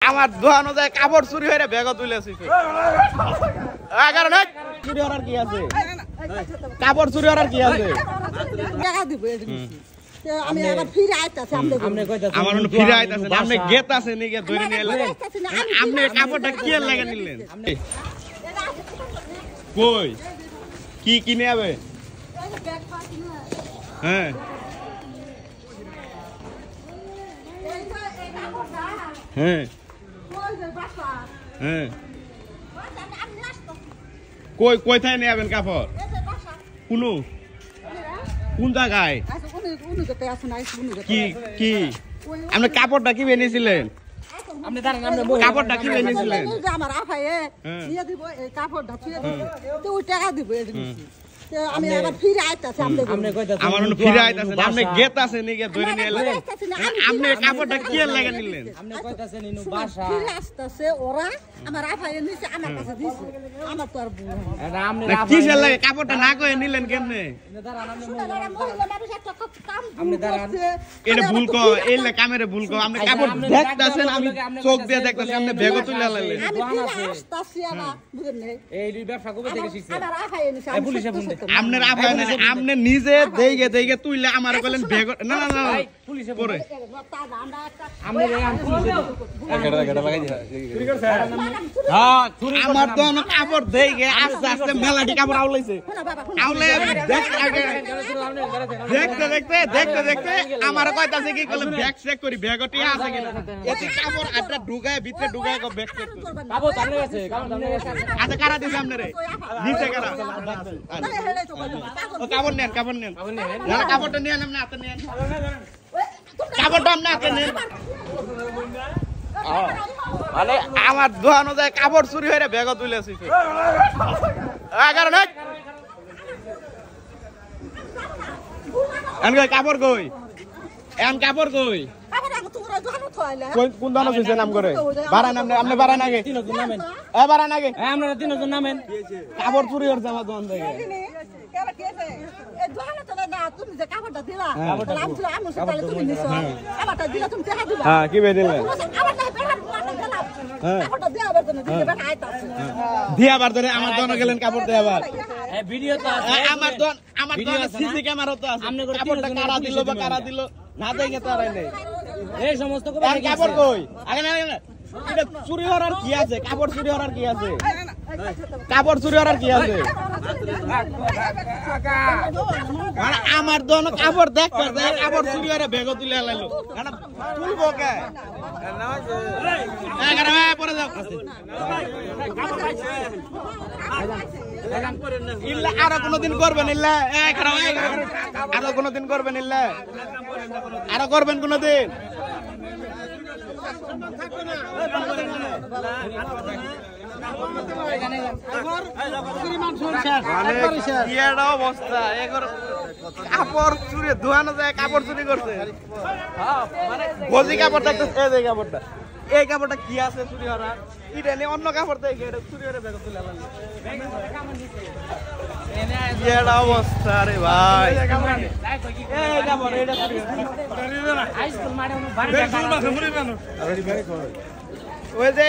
আমার দোকানো যায় কাপড় চুরি হয়ে ব্যাগও তুলেছি কারণ চুরি হওয়ার কি আছে কাপড় চুরি হওয়ার কি আছে আমি আবার ফিরে আইতাছি আমার ফিরে আইতাছে আপনি গেত আছে নি গে ধরে নিয়ে এলেন আপনি কাপড়টা কি লাগা নিলেন কই কি কিনে আবে হ্যাঁ হ্যাঁ হ্যাঁ কই কোথায় নিয়ে যাবেন কাপড় কোন কোন জায়গায় কি কি আপনি কাপড়টা কি বেনিয়েছিলেন কাপড়টা কি বেনিয়েছিলেন আমার আফায়ে দিয়ে দিব এই কাপড়টা ছুঁয়ে দিব তো ওই টাকা দিব আমি আবার ফিরে আইতাছি আমার ফিরে আইতাছে আপনি গেত আছে নি গে ধরে নিয়ে এলেন আপনি কাপড়টা কি লাগা নিলেন আপনি কইতাছেন ইনু বাসা ফিরে আসতেছে ওরা আমার আফায়ে নিছে আমার কাছে দিছে আমার তো আর না কিসের লাগে কাপড়টা না কই নিলেন কেমনে এটা ভুল কো এলে ক্যামেরা ভুল কো আপনি কাপড় দেখতাছেন আমি চোখ দিয়ে দেখতাছি আপনি ব্যাগও তুলে লাইলেন আমি ফিরে আসতাছি আবার বুঝেন না এই ব্যবসা কবে থেকে শিখছেন আমার আফায়ে নিছে এই পুলিশে ফোন দে আপনার আফায় না আপনি নিজে দেইগে তুইলে আমার কইলেন ব্যাগ না না না পুলিশে পরে আমরা এই পুলিশে গেটা লাগাই দিই চুরি করছে হ্যাঁ আমার তো অনেক কাপড় দেইগে আস্তে আস্তে মেলাটি কাপড় আউলাইছে আউলে দেখতে আমার কইতাছে কি কইলে ব্যাগ চেক করি ব্যাগটি আছে কিনা এতে কাপড় আটটা ঢুকায় ভিতরে ঢুকায় গো ব্যাগ চেক করি কাপড় সামনে গেছে আচ্ছা কারা দিছে আপনারে দিছে কারা ও কাপড় নেন না কাপড়টা নিয়ে আপনি হাতে নেন কাপড়টা আপনি হাতে নেন মানে আমার দোকানো যায় কাপড় চুরি হয়ে ব্যাগও তুলেছি কারণ কাপড় কই কাপড় কই কোন দানো হইছে নাম করে বাড়া নাম আপনি বাড়া নাগে তিনজন নামেন বাড়া নাগে আপনারা তিনজন নামেন কাপড় চুরি হচ্ছে আমার দোকান থেকে হ্যাঁ কি বেরিলেন দিয়া বার ধরে আমার দোকানে গেলেন কাপড় দিয়ে আবার ভিডিও তো আছে আমার দোকানে সিসি ক্যামেরা তো আছে কাপড়টা কারা দিল বা কারা দিল না দেখে তো আর নাই এই সমস্ত কাপড় কই আগে না এটা চুরি হওয়ার কি আছে কাপড় চুরি হওয়ার কি আছে কাপড় চুরি হওয়ার কি আছে মানে আমার দোন কাপড় দেখতে কাপড় চুরি হওয়ার ব্যাগও তুলে লাইলো কারণ তুলবো কে পরে যাও ইল্লা আর কোনদিন করবেন ইল্লা আর কোনদিন করবেন ইল্লা আর করবেন কোনদিন অবস্থা কাপড় চুরি ধোয়ানো যায় কাপড় চুরি করছে কাপড় দেখতেছে কাপড়টা এই কাপড়টা কি আছে চুরি হওয়ার এটা নিয়ে অন্য কাপড় দেখে চুরি করে ব্যাগ তুলে অবস্থা রে ভাই ওই যে